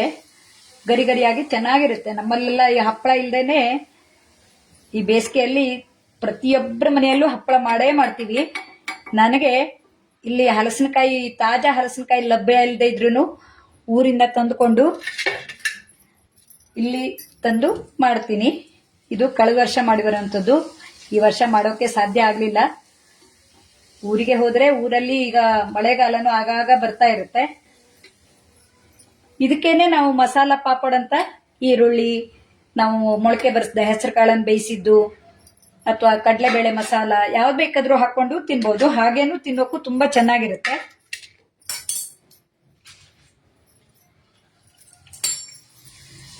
ಗರಿ ಗರಿಯಾಗಿ ಚೆನ್ನಾಗಿರುತ್ತೆ. ನಮ್ಮಲ್ಲೆಲ್ಲ ಈ ಹಪ್ಪಳ ಇಲ್ದೇನೆ ಈ ಬೇಸಿಗೆಯಲ್ಲಿ ಪ್ರತಿಯೊಬ್ಬರ ಮನೆಯಲ್ಲೂ ಹಪ್ಪಳ ಮಾಡೇ ಮಾಡ್ತೀವಿ. ನನಗೆ ಇಲ್ಲಿ ಹಲಸಿನಕಾಯಿ, ತಾಜಾ ಹಲಸಿನಕಾಯಿ ಲಭ್ಯ ಇಲ್ಲದೆ ಇದ್ರೂ ಊರಿಂದ ತಂದುಕೊಂಡು ಇಲ್ಲಿ ತಂದು ಮಾಡ್ತೀನಿ. ಇದು ಕಳೆದ ವರ್ಷ ಮಾಡಿರುವಂಥದ್ದು. ಈ ವರ್ಷ ಮಾಡೋಕೆ ಸಾಧ್ಯ ಆಗ್ಲಿಲ್ಲ. ಊರಿಗೆ ಹೋದ್ರೆ ಊರಲ್ಲಿ ಈಗ ಮಳೆಗಾಲನು ಆಗಾಗ ಬರ್ತಾ ಇರುತ್ತೆ. ಇದಕ್ಕೇನೆ ನಾವು ಮಸಾಲಾ ಪಾಪಡ್ ಅಂತ ಈರುಳ್ಳಿ, ನಾವು ಮೊಳಕೆ ಬರಿಸಿದ ಹೆಸರು ಕಾಳನ್ನು ಬೇಯಿಸಿದ್ದು ಅಥವಾ ಕಡಲೆಬೇಳೆ ಮಸಾಲ ಯಾವ್ದು ಬೇಕಾದ್ರೂ ಹಾಕೊಂಡು ತಿನ್ಬಹುದು. ಹಾಗೇನು ತಿನ್ನೋಕು ತುಂಬಾ ಚೆನ್ನಾಗಿರುತ್ತೆ.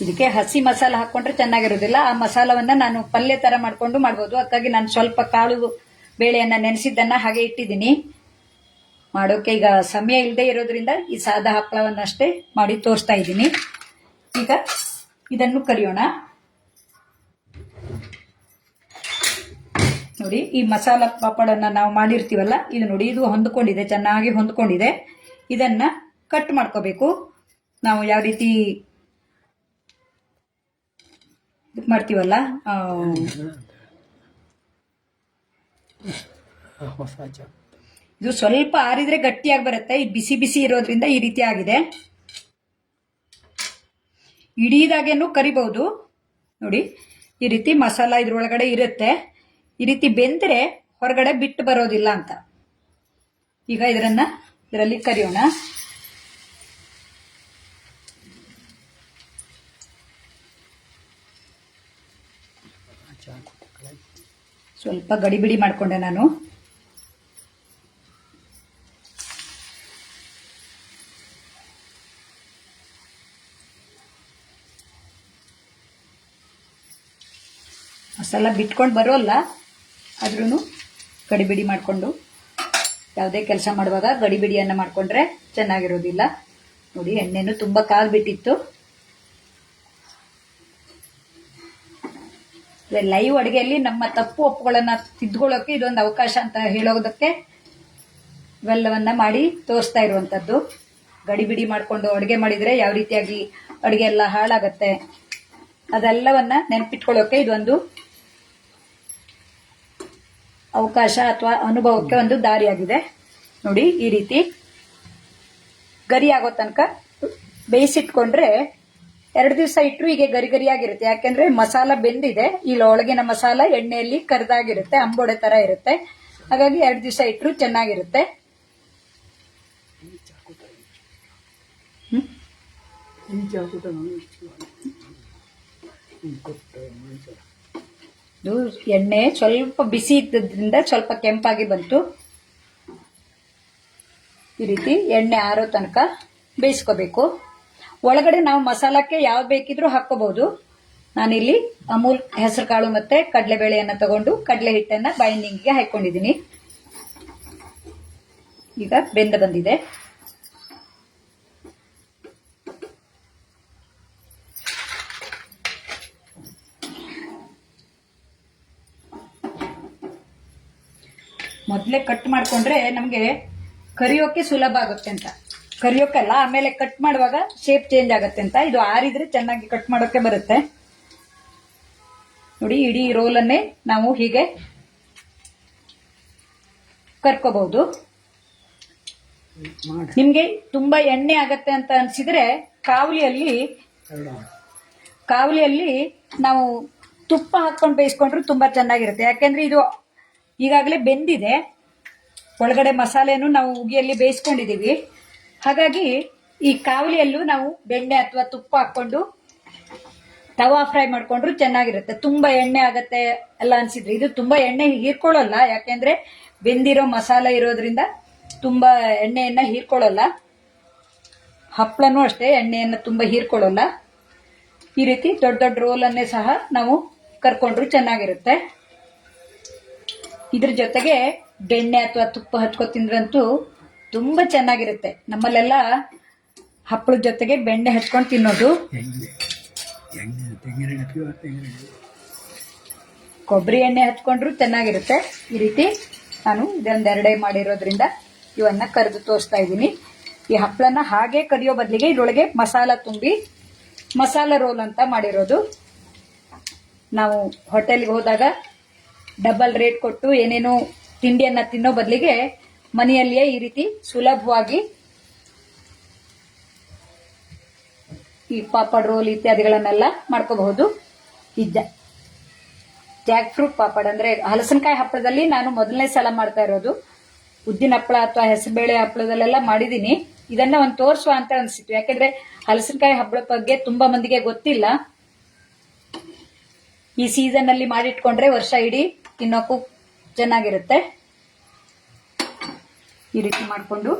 ಇದಕ್ಕೆ ಹಸಿ ಮಸಾಲ ಹಾಕೊಂಡ್ರೆ ಚೆನ್ನಾಗಿರೋದಿಲ್ಲ. ಆ ಮಸಾಲವನ್ನ ನಾನು ಪಲ್ಯ ತರ ಮಾಡ್ಕೊಂಡು ಮಾಡ್ಬೋದು. ಅದಕ್ಕಾಗಿ ನಾನು ಸ್ವಲ್ಪ ಕಾಳು ಬೇಳೆಯನ್ನ ನೆನೆಸಿದ್ದನ್ನ ಹಾಗೆ ಇಟ್ಟಿದ್ದೀನಿ. ಮಾಡೋಕೆ ಈಗ ಸಮಯ ಇಲ್ಲದೆ ಇರೋದ್ರಿಂದ ಈ ಸಾದಾ ಹಪ್ಪಳವನ್ನಷ್ಟೇ ಮಾಡಿ ತೋರಿಸ್ತಾ ಇದ್ದೀನಿ. ಈಗ ಇದನ್ನು ಕರಿಯೋಣ. ನೋಡಿ, ಈ ಮಸಾಲ ಪಾಪಡನ್ನ ನಾವು ಮಾಡಿರ್ತೀವಲ್ಲ, ಇದು ನೋಡಿ, ಇದು ಹೊಂದ್ಕೊಂಡಿದೆ, ಚೆನ್ನಾಗಿ ಹೊಂದ್ಕೊಂಡಿದೆ. ಇದನ್ನ ಕಟ್ ಮಾಡ್ಕೋಬೇಕು. ನಾವು ಯಾವ ರೀತಿ ಮಾಡ್ತೀವಲ್ಲ, ಇದು ಸ್ವಲ್ಪ ಆರಿದ್ರೆ ಗಟ್ಟಿಯಾಗಿ ಬರುತ್ತೆ. ಈ ಬಿಸಿ ಬಿಸಿ ಇರೋದ್ರಿಂದ ಈ ರೀತಿ ಆಗಿದೆ. ಇಡೀದಾಗೇನು ಕರಿಬಹುದು. ನೋಡಿ, ಈ ರೀತಿ ಮಸಾಲ ಇದ್ರೊಳಗಡೆ ಇರುತ್ತೆ. ಈ ರೀತಿ ಬೆಂದ್ರೆ ಹೊರಗಡೆ ಬಿಟ್ಟು ಬರೋದಿಲ್ಲ ಅಂತ. ಈಗ ಇದರಲ್ಲಿ ಕರಿಯೋಣ. ಸ್ವಲ್ಪ ಗಡಿಬಿಡಿ ಮಾಡ್ಕೊಂಡೆ ನಾನು. ಮಸಾಲ ಬಿಟ್ಕೊಂಡು ಬರೋಲ್ಲ, ಆದ್ರೂ ಗಡಿಬಿಡಿ ಮಾಡಿಕೊಂಡು ಯಾವುದೇ ಕೆಲಸ ಮಾಡುವಾಗ ಗಡಿಬಿಡಿಯನ್ನು ಮಾಡಿಕೊಂಡ್ರೆ ಚೆನ್ನಾಗಿರೋದಿಲ್ಲ. ನೋಡಿ, ಎಣ್ಣೆನೂ ತುಂಬ ಕಾದ್ಬಿಟ್ಟಿತ್ತು. ಲೈವ್ ಅಡುಗೆಯಲ್ಲಿ ನಮ್ಮ ತಪ್ಪು ಒಪ್ಪುಗಳನ್ನ ತಿದ್ದುಕೊಳ್ಳೋಕೆ ಇದೊಂದು ಅವಕಾಶ ಅಂತ ಹೇಳೋದಕ್ಕೆ ಇವೆಲ್ಲವನ್ನ ಮಾಡಿ ತೋರಿಸ್ತಾ ಇರುವಂತದ್ದು. ಗಡಿಬಿಡಿ ಮಾಡಿಕೊಂಡು ಅಡುಗೆ ಮಾಡಿದ್ರೆ ಯಾವ ರೀತಿಯಾಗಿ ಅಡುಗೆ ಎಲ್ಲ ಹಾಳಾಗತ್ತೆ ಅದೆಲ್ಲವನ್ನ ನೆನಪಿಟ್ಕೊಳ್ಳೋಕೆ ಇದೊಂದು ಅವಕಾಶ ಅಥವಾ ಅನುಭವಕ್ಕೆ ಒಂದು ದಾರಿಯಾಗಿದೆ. ನೋಡಿ, ಈ ರೀತಿ ಗರಿ ಆಗೋ ತನಕ ಬೇಯಿಸಿಟ್ಕೊಂಡ್ರೆ 2 ದಿವಸ ಇಟ್ಟರು ಹೀಗೆ ಗರಿ ಗರಿಯಾಗಿರುತ್ತೆ. ಯಾಕೆಂದ್ರೆ ಮಸಾಲ ಬೆಂದಿದೆ, ಇಲ್ಲಿ ಒಳಗಿನ ಮಸಾಲ ಎಣ್ಣೆಯಲ್ಲಿ ಕರಿದಾಗಿರುತ್ತೆ, ಅಂಬೋಡೆ ತರ ಇರುತ್ತೆ. ಹಾಗಾಗಿ 2 ದಿವಸ ಇಟ್ಟರು ಚೆನ್ನಾಗಿರುತ್ತೆ. ಇದು ಎಣ್ಣೆ ಸ್ವಲ್ಪ ಬಿಸಿ ಇದ್ದದ್ರಿಂದ ಸ್ವಲ್ಪ ಕೆಂಪಾಗಿ ಬಂತು. ಈ ರೀತಿ ಎಣ್ಣೆ ಆರೋ ತನಕ ಬೇಯಿಸ್ಕೋಬೇಕು. ಒಳಗಡೆ ನಾವು ಮಸಾಲಕ್ಕೆ ಯಾವ್ದು ಬೇಕಿದ್ರೂ ಹಾಕೋಬಹುದು. ನಾನಿಲ್ಲಿ ಅಮೂಲ್ ಹೆಸರು ಕಾಳು ಮತ್ತೆ ಕಡಲೆಬೇಳೆಯನ್ನ ತಗೊಂಡು ಕಡಲೆ ಹಿಟ್ಟನ್ನ ಬೈಂಡಿಂಗ್ಗೆ ಹಾಕೊಂಡಿದ್ದೀನಿ. ಈಗ ಬೆಂದ ಬಂದಿದೆ. ಮೊದಲೇ ಕಟ್ ಮಾಡ್ಕೊಂಡ್ರೆ ನಮಗೆ ಕರಿಯೋಕೆ ಸುಲಭ ಆಗುತ್ತೆ ಅಂತ. ಕರಿಯೋಕಲ್ಲ, ಆಮೇಲೆ ಕಟ್ ಮಾಡುವಾಗ ಶೇಪ್ ಚೇಂಜ್ ಆಗುತ್ತೆ ಅಂತ. ಇದು ಆರಿದ್ರೆ ಚೆನ್ನಾಗಿ ಕಟ್ ಮಾಡೋಕೆ ಬರುತ್ತೆ. ನೋಡಿ, ಇಡೀ ರೋಲನ್ನೇ ನಾವು ಹೀಗೆ ಕರ್ಕೋಬಹುದು. ನಿಮ್ಗೆ ತುಂಬಾ ಎಣ್ಣೆ ಆಗತ್ತೆ ಅಂತ ಅನ್ಸಿದ್ರೆ ಕಾವಲಿಯಲ್ಲಿ ನಾವು ತುಪ್ಪ ಹಾಕೊಂಡು ಬೇಯಿಸ್ಕೊಂಡ್ರು ತುಂಬಾ ಚೆನ್ನಾಗಿರುತ್ತೆ. ಯಾಕೆಂದ್ರೆ ಇದು ಈಗಾಗಲೇ ಬೆಂದಿದೆ, ಒಳಗಡೆ ಮಸಾಲೆಯನ್ನು ನಾವು ಉಗಿಯಲ್ಲಿ ಬೇಯಿಸ್ಕೊಂಡಿದೀವಿ. ಹಾಗಾಗಿ ಈ ಕಾವಲಿಯಲ್ಲೂ ನಾವು ಬೆಣ್ಣೆ ಅಥವಾ ತುಪ್ಪ ಹಾಕೊಂಡು ತವಾ ಫ್ರೈ ಮಾಡ್ಕೊಂಡ್ರು ಚೆನ್ನಾಗಿರುತ್ತೆ. ತುಂಬಾ ಎಣ್ಣೆ ಆಗತ್ತೆ ಎಲ್ಲ ಅನ್ಸಿದ್ರೆ ಇದು ತುಂಬಾ ಎಣ್ಣೆ ಹೀರ್ಕೊಳ್ಳಲ್ಲ, ಯಾಕೆಂದ್ರೆ ಬೆಂದಿರೋ ಮಸಾಲೆ ಇರೋದ್ರಿಂದ ತುಂಬಾ ಎಣ್ಣೆಯನ್ನ ಹೀರ್ಕೊಳ್ಳಲ್ಲ. ಹಪ್ಪಳನೂ ಅಷ್ಟೇ ಎಣ್ಣೆಯನ್ನ ತುಂಬಾ ಹೀರ್ಕೊಳ್ಳಲ್ಲ. ಈ ರೀತಿ ದೊಡ್ಡ ದೊಡ್ಡ ರೋಲ್ ಅನ್ನೇ ಸಹ ನಾವು ಕರ್ಕೊಂಡ್ರು ಚೆನ್ನಾಗಿರುತ್ತೆ. ಇದ್ರ ಜೊತೆಗೆ ಬೆಣ್ಣೆ ಅಥವಾ ತುಪ್ಪ ಹಚ್ಕೊ ತಿಂದ್ರಂತೂ ತುಂಬಾ ಚೆನ್ನಾಗಿರುತ್ತೆ. ನಮ್ಮಲ್ಲೆಲ್ಲ ಹಪ್ಪಳದ ಜೊತೆಗೆ ಬೆಣ್ಣೆ ಹಚ್ಕೊಂಡು ತಿನ್ನೋದು. ಕೊಬ್ಬರಿ ಎಣ್ಣೆ ಹಚ್ಕೊಂಡ್ರು ಚೆನ್ನಾಗಿರುತ್ತೆ. ಈ ರೀತಿ ನಾನು ಇದೊಂದೆರಡೇ ಮಾಡಿರೋದ್ರಿಂದ ಇವನ್ನ ಕರೆದು ತೋರಿಸ್ತಾ ಇದ್ದೀನಿ. ಈ ಹಪ್ಪಳನ ಹಾಗೆ ಕರಿಯೋ ಬದಲಿಗೆ ಇದ್ರೊಳಗೆ ಮಸಾಲ ತುಂಬಿ ಮಸಾಲ ರೋಲ್ ಅಂತ ಮಾಡಿರೋದು. ನಾವು ಹೋಟೆಲ್ಗೆ ಹೋದಾಗ ಡಬಲ್ ರೇಟ್ ಕೊಟ್ಟು ಏನೇನು ತಿಂಡಿಯನ್ನ ತಿನ್ನೋ ಬದಲಿಗೆ ಮನೆಯಲ್ಲಿಯೇ ಈ ರೀತಿ ಸುಲಭವಾಗಿ ಈ ಪಾಪಡ್ ರೋಲ್ ಇತ್ಯಾದಿಗಳನ್ನೆಲ್ಲ ಮಾಡ್ಕೋಬಹುದು. ಈ ಜಾಕ್ ಫ್ರೂಟ್ ಪಾಪಡ್ ಅಂದ್ರೆ ಹಲಸಿನಕಾಯಿ ಹಪ್ಪಳದಲ್ಲಿ ನಾನು ಮೊದಲನೇ ಸಲ ಮಾಡ್ತಾ ಇರೋದು. ಉದ್ದಿನ ಹಪ್ಪಳ ಅಥವಾ ಹೆಸರುಬೇಳೆ ಹಪ್ಪಳದಲ್ಲೆಲ್ಲ ಮಾಡಿದೀನಿ. ಇದನ್ನ ಒಂದು ತೋರಿಸುವ ಅಂತ ಅನ್ಸಿತ್ತು. ಯಾಕೆಂದ್ರೆ ಹಲಸಿನಕಾಯಿ ಹಪ್ಪಳ ಬಗ್ಗೆ ತುಂಬಾ ಮಂದಿಗೆ ಗೊತ್ತಿಲ್ಲ. ಈ ಸೀಸನ್ ಅಲ್ಲಿ ಮಾಡಿಟ್ಕೊಂಡ್ರೆ ವರ್ಷ ಇಡೀ ತಿನ್ನೋಕು ಚೆನ್ನಾಗಿರುತ್ತೆ. ಈ ರೀತಿ ಮಾಡಿಕೊಂಡು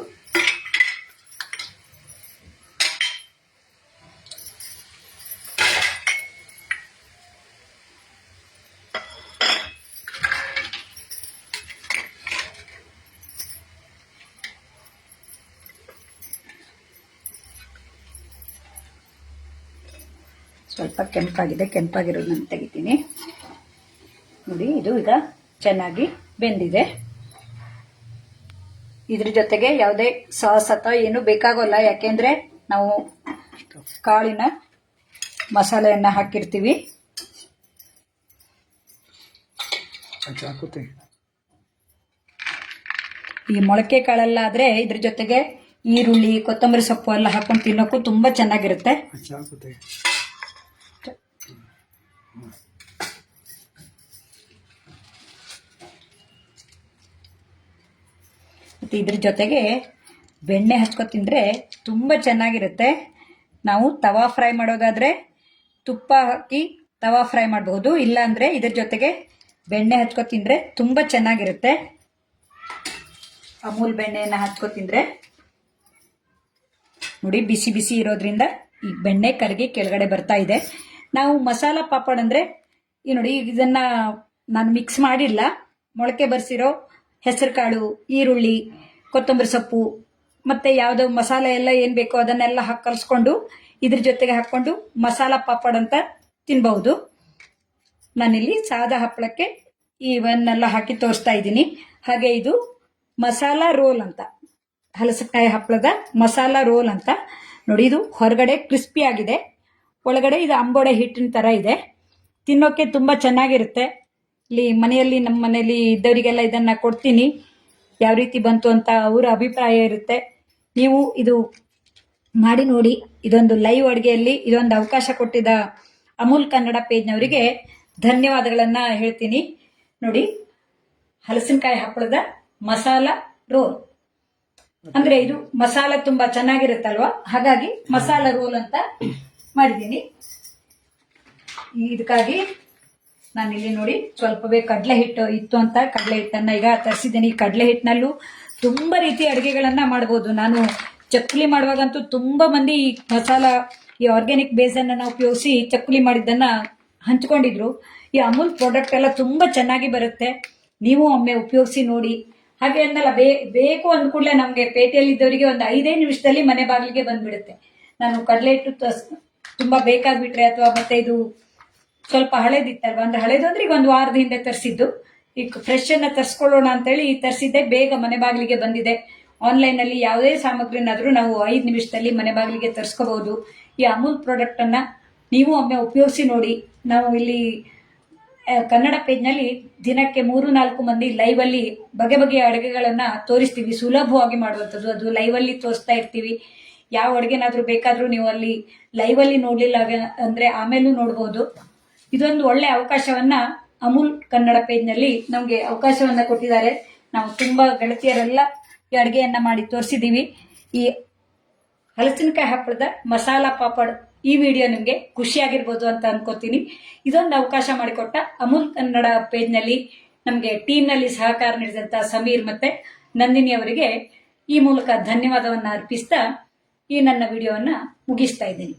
ಸ್ವಲ್ಪ ಕೆಂಪಾಗಿರೋದನ್ನ ತೆಗಿತೀನಿ. ನೋಡಿ, ಇದು ಈಗ ಚೆನ್ನಾಗಿ ಬೆಂದಿದೆ. ಇದ್ರ ಜೊತೆಗೆ ಯಾವುದೇ ಸಾಸ್ ಅಥವಾ ಏನು ಬೇಕಾಗೋಲ್ಲ, ಯಾಕೆಂದ್ರೆ ನಾವು ಕಾಳಿನ ಮಸಾಲೆಯನ್ನ ಹಾಕಿರ್ತೀವಿ. ಈ ಮೊಳಕೆ ಕಾಳೆಲ್ಲ ಆದ್ರೆ ಇದ್ರ ಜೊತೆಗೆ ಈರುಳ್ಳಿ, ಕೊತ್ತಂಬರಿ ಸೊಪ್ಪು ಎಲ್ಲ ಹಾಕೊಂಡು ತಿನ್ನೋಕ್ಕೂ ತುಂಬಾ ಚೆನ್ನಾಗಿರುತ್ತೆ. ಇದ್ರ ಜೊತೆಗೆ ಬೆಣ್ಣೆ ಹಚ್ಕೊ ತಿಂದ್ರೆ ತುಂಬಾ ಚೆನ್ನಾಗಿರುತ್ತೆ. ನಾವು ತವಾ ಫ್ರೈ ಮಾಡೋದಾದ್ರೆ ತುಪ್ಪ ಹಾಕಿ ತವಾ ಫ್ರೈ ಮಾಡಬಹುದು, ಇಲ್ಲ ಅಂದ್ರೆ ಇದ್ರ ಜೊತೆಗೆ ಬೆಣ್ಣೆ ಹಚ್ಕೊ ತಿಂದ್ರೆ ತುಂಬಾ ಚೆನ್ನಾಗಿರುತ್ತೆ. ಅಮೂಲ್ ಬೆಣ್ಣೆಯನ್ನ ಹಚ್ಕೊ ತಿಂದ್ರೆ ನೋಡಿ, ಬಿಸಿ ಬಿಸಿ ಇರೋದ್ರಿಂದ ಈ ಬೆಣ್ಣೆ ಕರಗಿ ಕೆಳಗಡೆ ಬರ್ತಾ ಇದೆ. ನಾವು ಮಸಾಲ ಪಾಪಡ್ ಅಂದ್ರೆ ಈ ನೋಡಿ, ಇದನ್ನ ನಾನು ಮಿಕ್ಸ್ ಮಾಡಿಲ್ಲ. ಮೊಳಕೆ ಬರ್ಸಿರೋ ಹೆಸರು ಕಾಳು, ಈರುಳ್ಳಿ, ಕೊತ್ತಂಬರಿ ಸೊಪ್ಪು ಮತ್ತೆ ಯಾವ್ದೋ ಮಸಾಲೆ ಎಲ್ಲ ಏನ್ ಬೇಕೋ ಅದನ್ನೆಲ್ಲ ಹಾಕಿ ಕಲ್ಸ್ಕೊಂಡು ಇದ್ರ ಜೊತೆಗೆ ಹಾಕೊಂಡು ಮಸಾಲ ಪಾಪಡ್ ಅಂತ ತಿನ್ಬಹುದು. ನಾನಿಲ್ಲಿ ಸಾದಾ ಹಪ್ಪಳಕ್ಕೆ ಇವನ್ನೆಲ್ಲ ಹಾಕಿ ತೋರಿಸ್ತಾ ಇದ್ದೀನಿ. ಹಾಗೆ ಇದು ಮಸಾಲ ರೋಲ್ ಅಂತ, ಹಲಸಿನಕಾಯಿ ಹಪ್ಪಳದ ಮಸಾಲ ರೋಲ್ ಅಂತ. ನೋಡಿ, ಇದು ಹೊರಗಡೆ ಕ್ರಿಸ್ಪಿ ಆಗಿದೆ, ಒಳಗಡೆ ಇದು ಅಂಬೋಡೆ ಹಿಟ್ಟಿನ ತರ ಇದೆ. ತಿನ್ನೋಕೆ ತುಂಬಾ ಚೆನ್ನಾಗಿರುತ್ತೆ. ಇಲ್ಲಿ ಮನೆಯಲ್ಲಿ ನಮ್ಮ ಮನೆಯಲ್ಲಿ ಇದ್ದವರಿಗೆಲ್ಲ ಇದನ್ನ ಕೊಡ್ತೀನಿ. ಯಾವ ರೀತಿ ಬಂತು ಅಂತ ಅವರ ಅಭಿಪ್ರಾಯ ಇರುತ್ತೆ. ನೀವು ಇದು ಮಾಡಿ ನೋಡಿ. ಇದೊಂದು ಲೈವ್ ಅಡುಗೆಯಲ್ಲಿ ಇದೊಂದು ಅವಕಾಶ ಕೊಟ್ಟಿದ್ದ ಅಮೂಲ್ ಕನ್ನಡ ಪೇಜ್ನವರಿಗೆ ಧನ್ಯವಾದಗಳನ್ನ ಹೇಳ್ತೀನಿ. ನೋಡಿ, ಹಲಸಿನಕಾಯಿ ಹಪ್ಪಳದ ಮಸಾಲ ರೋಲ್. ಅಂದ್ರೆ ಇದು ಮಸಾಲ ತುಂಬಾ ಚೆನ್ನಾಗಿರುತ್ತಲ್ವಾ, ಹಾಗಾಗಿ ಮಸಾಲ ರೋಲ್ ಅಂತ ಮಾಡಿದ್ದೀನಿ. ಇದಕ್ಕಾಗಿ ನಾನಿಲ್ಲಿ ನೋಡಿ ಸ್ವಲ್ಪವೇ ಕಡಲೆ ಹಿಟ್ಟು ಇತ್ತು ಅಂತ ಕಡಲೆ ಹಿಟ್ಟನ್ನ ಈಗ ತರಿಸಿದ್ದೀನಿ. ಕಡಲೆ ಹಿಟ್ಟಿನಲ್ಲೂ ತುಂಬಾ ರೀತಿಯ ಅಡುಗೆಗಳನ್ನ ಮಾಡ್ಬೋದು. ನಾನು ಚಕ್ಕುಲಿ ಮಾಡುವಾಗಂತೂ ತುಂಬಾ ಮಂದಿ ಈ ಮಸಾಲ, ಈ ಆರ್ಗ್ಯಾನಿಕ್ ಬೇಸನ್ನ ಉಪಯೋಗಿಸಿ ಚಕ್ಕುಲಿ ಮಾಡಿದ್ದನ್ನ ಹಂಚ್ಕೊಂಡಿದ್ರು. ಈ ಅಮೂಲ್ ಪ್ರಾಡಕ್ಟ್ ಎಲ್ಲ ತುಂಬಾ ಚೆನ್ನಾಗಿ ಬರುತ್ತೆ. ನೀವು ಒಮ್ಮೆ ಉಪಯೋಗಿಸಿ ನೋಡಿ. ಹಾಗೆ ಅನ್ನಲ್ಲ, ಬೇಕು ಅಂದ ಕೂಡಲೇ ನಮ್ಗೆ ಪೇಟೆಯಲ್ಲಿ ಇದ್ದವರಿಗೆ ಒಂದು 5 ನಿಮಿಷದಲ್ಲಿ ಮನೆ ಬಾಗಿಲಿಗೆ ಬಂದ್ಬಿಡುತ್ತೆ. ನಾನು ಕಡಲೆ ಹಿಟ್ಟು ತುಂಬಾ ಬೇಕಾಗ್ಬಿಟ್ರೆ, ಅಥವಾ ಮತ್ತೆ ಇದು ಸ್ವಲ್ಪ ಹಳೇದಿತ್ತಲ್ವಾ, ಅಂದ್ರೆ ಹಳೇದು ಅಂದ್ರೆ ಈಗ ಒಂದು ವಾರದ ಹಿಂದೆ ತರಿಸಿದ್ದು, ಈಗ ಫ್ರೆಶ್ ಅನ್ನ ತರಿಸ್ಕೊಳ್ಳೋಣ ಅಂತೇಳಿ ತರಿಸಿದ್ದೆ. ಬೇಗ ಮನೆ ಬಾಗಿಲಿಗೆ ಬಂದಿದೆ. ಆನ್ಲೈನ್ ಅಲ್ಲಿ ಯಾವುದೇ ಸಾಮಗ್ರಿನಾದ್ರೂ ನಾವು 5 ನಿಮಿಷದಲ್ಲಿ ಮನೆ ಬಾಗಿಲಿಗೆ ತರಿಸ್ಕೋಬಹುದು. ಈ ಅಮೂಲ್ ಪ್ರಾಡಕ್ಟ್ ಅನ್ನ ನೀವು ಒಮ್ಮೆ ಉಪಯೋಗಿಸಿ ನೋಡಿ. ನಾವು ಇಲ್ಲಿ ಕನ್ನಡ ಪೇಜ್ನಲ್ಲಿ ದಿನಕ್ಕೆ 3-4 ಮಂದಿ ಲೈವ್ ಅಲ್ಲಿ ಬಗೆ ಬಗೆಯ ಅಡುಗೆಗಳನ್ನ ತೋರಿಸ್ತೀವಿ. ಸುಲಭವಾಗಿ ಮಾಡುವಂಥದ್ದು, ಅದು ಲೈವ್ ಅಲ್ಲಿ ತೋರಿಸ್ತಾ ಇರ್ತೀವಿ. ಯಾವ ಅಡುಗೆನಾದ್ರೂ ಬೇಕಾದ್ರೂ ನೀವು ಅಲ್ಲಿ ಲೈವ್ ಅಲ್ಲಿ ನೋಡ್ಲಿಲ್ಲ ಅಂದ್ರೆ ಆಮೇಲೂ ನೋಡ್ಬೋದು. ಇದೊಂದು ಒಳ್ಳೆ ಅವಕಾಶವನ್ನ ಅಮೂಲ್ ಕನ್ನಡ ಪೇಜ್ನಲ್ಲಿ ನಮ್ಗೆ ಅವಕಾಶವನ್ನ ಕೊಟ್ಟಿದ್ದಾರೆ. ನಾವು ತುಂಬಾ ಗೆಳತಿಯರೆಲ್ಲ ಈ ಅಡುಗೆಯನ್ನ ಮಾಡಿ ತೋರಿಸಿದೀವಿ. ಈ ಹಲಸಿನಕಾಯಿ ಹಪ್ಪಳದ ಮಸಾಲಾ ಪಾಪಡ್ ಈ ವಿಡಿಯೋ ನಿಮ್ಗೆ ಖುಷಿಯಾಗಿರ್ಬೋದು ಅಂತ ಅನ್ಕೋತೀನಿ. ಇದೊಂದು ಅವಕಾಶ ಮಾಡಿಕೊಟ್ಟ ಅಮೂಲ್ ಕನ್ನಡ ಪೇಜ್ನಲ್ಲಿ ನಮ್ಗೆ ಟೀಮ್ನಲ್ಲಿ ಸಹಕಾರ ನೀಡಿದಂತ ಸಮೀರ್ ಮತ್ತೆ ನಂದಿನಿ ಅವರಿಗೆ ಈ ಮೂಲಕ ಧನ್ಯವಾದವನ್ನ ಅರ್ಪಿಸ್ತಾ ಈ ನನ್ನ ವಿಡಿಯೋವನ್ನ ಮುಗಿಸ್ತಾ ಇದ್ದೀನಿ.